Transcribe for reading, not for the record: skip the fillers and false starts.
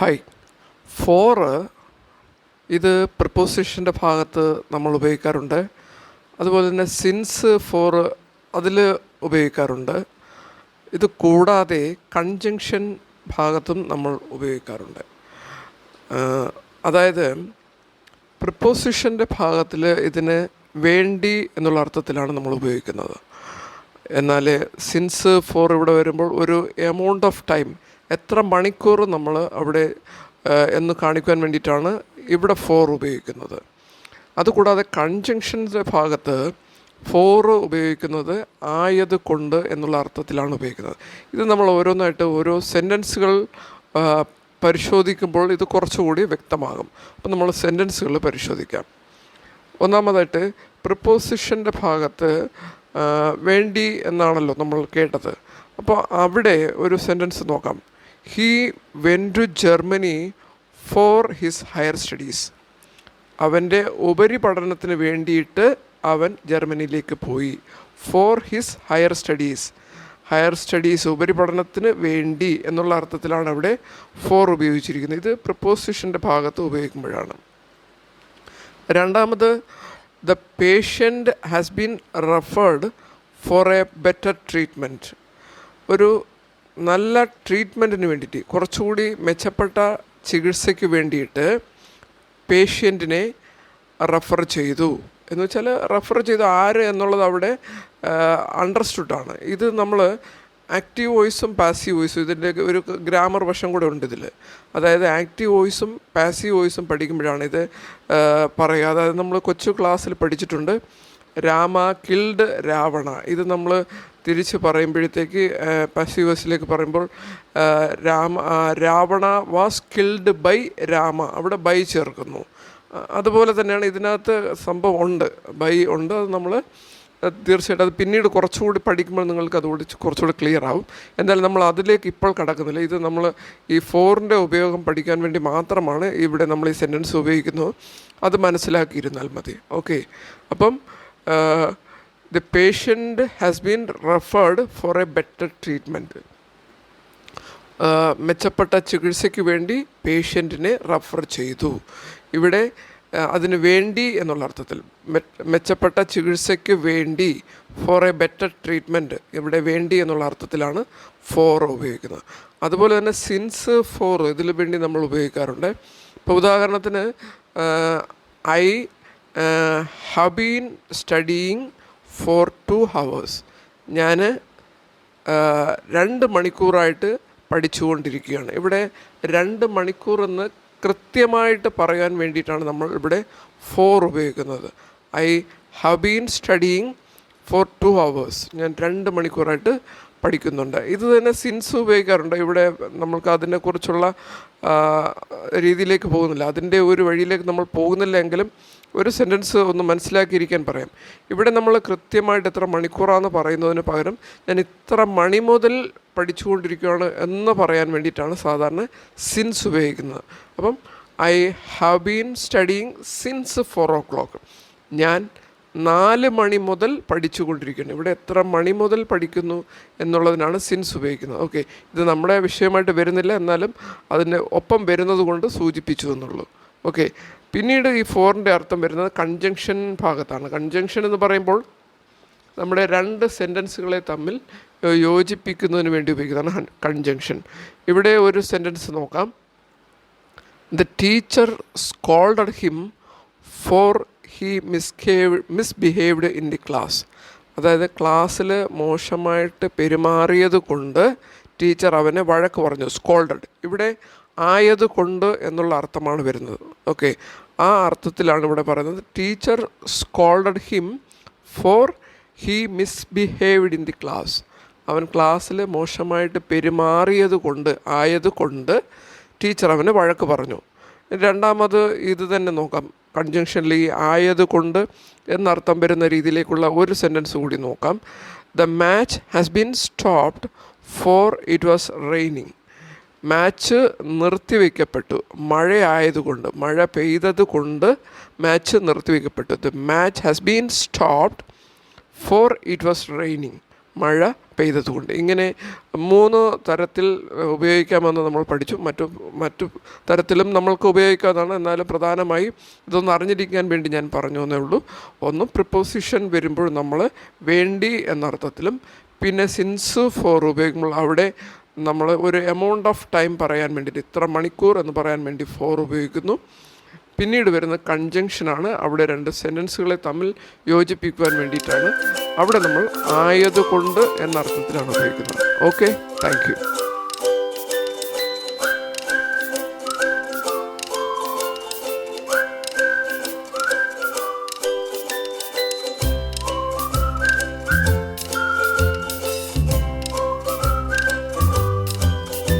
Hi. Four ഇത് പ്രിപ്പോസിഷൻ്റെ ഭാഗത്ത് നമ്മൾ ഉപയോഗിക്കാറുണ്ട്. അതുപോലെ തന്നെ സിൻസ് ഫോർ അതിൽ ഉപയോഗിക്കാറുണ്ട്. ഇത് കൂടാതെ കൺജങ്ഷൻ ഭാഗത്തും നമ്മൾ ഉപയോഗിക്കാറുണ്ട്. അതായത് പ്രിപ്പോസിഷൻ്റെ ഭാഗത്തിൽ ഇതിന് വേണ്ടി എന്നുള്ള അർത്ഥത്തിലാണ് നമ്മൾ ഉപയോഗിക്കുന്നത്. എന്നാൽ സിൻസ് ഫോർ ഇവിടെ വരുമ്പോൾ ഒരു എമൗണ്ട് ഓഫ് ടൈം, എത്ര മണിക്കൂർ നമ്മൾ അവിടെ എന്ന് കാണിക്കാൻ വേണ്ടിയിട്ടാണ് ഇവിടെ ഫോർ ഉപയോഗിക്കുന്നത്. അതുകൂടാതെ കൺജങ്ഷൻ്റെ ഭാഗത്ത് ഫോർ ഉപയോഗിക്കുന്നത് ആയത് കൊണ്ട് എന്നുള്ള അർത്ഥത്തിലാണ് ഉപയോഗിക്കുന്നത്. ഇത് നമ്മൾ ഓരോന്നായിട്ട് ഓരോ സെൻറ്റൻസുകൾ പരിശോധിക്കുമ്പോൾ ഇത് കുറച്ചുകൂടി വ്യക്തമാകും. അപ്പോൾ നമ്മൾ സെൻറ്റൻസുകൾ പരിശോധിക്കാം. ഒന്നാമതായിട്ട് പ്രിപ്പോസിഷൻ്റെ ഭാഗത്ത് വേണ്ടി എന്നാണല്ലോ നമ്മൾ കേട്ടത്. അപ്പോൾ അവിടെ ഒരു സെൻറ്റൻസ് നോക്കാം. He went to Germany for his higher studies. അവൻ്റെ ഉപരിപഠനത്തിന് വേണ്ടിയിട്ട് അവൻ ജർമ്മനിയിലേക്ക് പോയി. For his higher studies, higher studies ഉപരിപഠനത്തിന് വേണ്ടി എന്നുള്ള അർത്ഥത്തിലാണ് അവിടെ ഫോർ ഉപയോഗിച്ചിരിക്കുന്നത്. ഇത് പ്രിപ്പോസിഷൻ്റെ ഭാഗത്ത് ഉപയോഗിക്കുമ്പോഴാണ്. രണ്ടാമത്, the patient has been referred for a better treatment. ഒരു നല്ല ട്രീറ്റ്മെൻറ്റിന് വേണ്ടിയിട്ട്, കുറച്ചുകൂടി മെച്ചപ്പെട്ട ചികിത്സയ്ക്ക് വേണ്ടിയിട്ട് പേഷ്യൻറ്റിനെ റെഫർ ചെയ്തു എന്ന് വെച്ചാൽ റെഫർ ചെയ്തു ആര് എന്നുള്ളത് അവിടെ അണ്ടർസ്റ്റുഡാണ്. ഇത് നമ്മൾ ആക്റ്റീവ് വോയിസും പാസീവ് വോയിസും ഇതിൻ്റെ ഒരു ഗ്രാമർ വശം കൂടെ ഉണ്ട് ഇതിൽ. അതായത് ആക്റ്റീവ് വോയിസും പാസീവ് വോയിസും പഠിക്കുമ്പോഴാണ് ഇത് പറയുക. അതായത് നമ്മൾ കൊച്ചു ക്ലാസ്സിൽ പഠിച്ചിട്ടുണ്ട്, രാമ കിൽഡ് രാവണ. ഇത് നമ്മൾ തിരിച്ച് പറയുമ്പോഴത്തേക്ക് പാസീവ് വോയിസിലേക്ക് പറയുമ്പോൾ Ravana was killed by Rama, അവിടെ ബൈ ചേർക്കുന്നു. അതുപോലെ തന്നെയാണ് ഇതിനകത്ത് സംഭവം ഉണ്ട്, ബൈ ഉണ്ട്. അത് നമ്മൾ തീർച്ചയായിട്ടും അത് പിന്നീട് കുറച്ചുകൂടി പഠിക്കുമ്പോൾ നിങ്ങൾക്ക് അതുകൂടി കുറച്ചുകൂടി ക്ലിയർ ആവും. എന്തായാലും നമ്മൾ അതിലേക്ക് ഇപ്പോൾ കടക്കുന്നില്ല. ഇത് നമ്മൾ ഈ ഫോറിൻ്റെ ഉപയോഗം പഠിക്കാൻ വേണ്ടി മാത്രമാണ് ഇവിടെ നമ്മൾ ഈ സെൻറ്റൻസ് ഉപയോഗിക്കുന്നത്. അത് മനസ്സിലാക്കിയിരുന്നാൽ മതി. ഓക്കെ. അപ്പം the patient has been referred for a better treatment. മെച്ചപ്പെട്ട ചികിത്സയ്ക്ക് വേണ്ടി പേഷ്യൻറ്റിനെ റെഫർ ചെയ്തു. ഇവിടെ അതിന് വേണ്ടി എന്നുള്ള അർത്ഥത്തിൽ, മെച്ചപ്പെട്ട ചികിത്സയ്ക്ക് വേണ്ടി, ഫോർ എ ബെറ്റർ ട്രീറ്റ്മെൻറ്റ്, ഇവിടെ വേണ്ടി എന്നുള്ള അർത്ഥത്തിലാണ് ഫോർ ഉപയോഗിക്കുന്നത്. അതുപോലെ തന്നെ സിൻസ് ഫോർ ഇതിൽ വേണ്ടി നമ്മൾ ഉപയോഗിക്കാറുണ്ട്. ഇപ്പോൾ ഉദാഹരണത്തിന് I have been studying for 2 hours. ഞാൻ 2 മണിക്കൂറായിട്ട് പഠിച്ചുകൊണ്ടിരിക്കുകയാണ്. ഇവിടെ 2 മണിക്കൂർ എന്ന് കൃത്യമായിട്ട് പറയാൻ വേണ്ടിയിട്ടാണ് നമ്മൾ ഇവിടെ ഫോർ ഉപയോഗിക്കുന്നത്. I have been studying for 2 hours. ഞാൻ 2 മണിക്കൂറായിട്ട് പഠിക്കുന്നുണ്ട്. ഇത് തന്നെ സിൻസ് ഉപയോഗിക്കാറുണ്ട്. ഇവിടെ നമ്മൾക്ക് അതിനെക്കുറിച്ചുള്ള രീതിയിലേക്ക് പോകുന്നില്ല, അതിൻ്റെ ഒരു വഴിയിലേക്ക് നമ്മൾ പോകുന്നില്ല. എങ്കിലും ഒരു സെൻറ്റൻസ് ഒന്ന് മനസ്സിലാക്കിയിരിക്കാൻ പറയാം. ഇവിടെ നമ്മൾ കൃത്യമായിട്ട് എത്ര മണിക്കൂറാണെന്ന് പറയുന്നതിന് പകരം ഞാൻ ഇത്ര മണി മുതൽ പഠിച്ചുകൊണ്ടിരിക്കുകയാണ് എന്ന് പറയാൻ വേണ്ടിയിട്ടാണ് സാധാരണ സിൻസ് ഉപയോഗിക്കുന്നത്. അപ്പം I have been studying since 4 o'clock. ഞാൻ 4 മണി മുതൽ പഠിച്ചുകൊണ്ടിരിക്കുന്നു. ഇവിടെ എത്ര മണി മുതൽ പഠിക്കുന്നു എന്നുള്ളതിനാണ് സിൻസ് ഉപയോഗിക്കുന്നത്. ഓക്കെ. ഇത് നമ്മുടെ വിഷയമായിട്ട് വരുന്നില്ല, എന്നാലും അതിൻ്റെ ഒപ്പം വരുന്നത് കൊണ്ട് സൂചിപ്പിച്ചു എന്നുള്ളൂ. ഓക്കെ. പിന്നീട് ഈ ഫോറിൻ്റെ അർത്ഥം വരുന്നത് കൺജങ്ഷൻ ഭാഗത്താണ്. കൺജങ്ഷൻ എന്ന് പറയുമ്പോൾ നമ്മുടെ 2 സെൻറ്റൻസുകളെ തമ്മിൽ യോജിപ്പിക്കുന്നതിന് വേണ്ടി ഉപയോഗിക്കുന്നതാണ് കൺജങ്ഷൻ. ഇവിടെ ഒരു സെൻറ്റൻസ് നോക്കാം. The teacher scolded him for he misbehaved in the class. അതായത് ക്ലാസ്സിൽ മോശമായിട്ട് പെരുമാറിയത് കൊണ്ട് ടീച്ചർ അവനെ വഴക്ക് പറഞ്ഞു. സ്കോൾഡഡ് ഇവിടെ ആയത് കൊണ്ട് എന്നുള്ള അർത്ഥമാണ് വരുന്നത്. ഓക്കെ. ആ അർത്ഥത്തിലാണ് ഇവിടെ പറയുന്നത്. Teacher scolded him for he misbehaved in the class. അവൻ ക്ലാസ്സിൽ മോശമായിട്ട് പെരുമാറിയത് കൊണ്ട്, ആയത് കൊണ്ട് ടീച്ചർ അവന് വഴക്ക് പറഞ്ഞു. രണ്ടാമത് ഇത് തന്നെ നോക്കാം. കൺജങ്ഷനിൽ ഈ ആയത് കൊണ്ട് എന്നർത്ഥം വരുന്ന രീതിയിലേക്കുള്ള ഒരു സെൻറ്റൻസ് കൂടി നോക്കാം. The match has been stopped for it was raining. Match നിർത്തിവെക്കപ്പെട്ടു, മഴയായതുകൊണ്ട്, മഴ പെയ്തത് കൊണ്ട് മാച്ച് നിർത്തിവെക്കപ്പെട്ടു. The match has been stopped for it was raining. മഴ പെയ്തതുകൊണ്ട്. ഇങ്ങനെ 3 തരത്തിൽ ഉപയോഗിക്കാമെന്ന് നമ്മൾ പഠിച്ചു. മറ്റു തരത്തിലും നമ്മൾക്ക് ഉപയോഗിക്കാതാണ്. എന്നാലും പ്രധാനമായി ഇതൊന്ന് അറിഞ്ഞിരിക്കാൻ വേണ്ടി ഞാൻ പറഞ്ഞു എന്നേ ഉള്ളൂ. ഒന്ന്, പ്രിപ്പോസിഷൻ വരുമ്പോൾ നമ്മൾ വേണ്ടി എന്നർത്ഥത്തിലും, പിന്നെ സിൻസ് ഫോർ ഉപയോഗിക്കുമ്പോൾ അവിടെ നമ്മൾ ഒരു എമൗണ്ട് ഓഫ് ടൈം പറയാൻ വേണ്ടിയിട്ട്, ഇത്ര മണിക്കൂർ എന്ന് പറയാൻ വേണ്ടി ഫോർ ഉപയോഗിക്കുന്നു. പിന്നീട് വരുന്ന കൺജങ്ഷനാണ്. അവിടെ 2 സെൻറ്റൻസുകളെ തമ്മിൽ യോജിപ്പിക്കുവാൻ വേണ്ടിയിട്ടാണ്. അവിടെ നമ്മൾ ആയതുകൊണ്ട് എന്നർത്ഥത്തിലാണ് ഉപയോഗിക്കുന്നത്. Okay, thank you.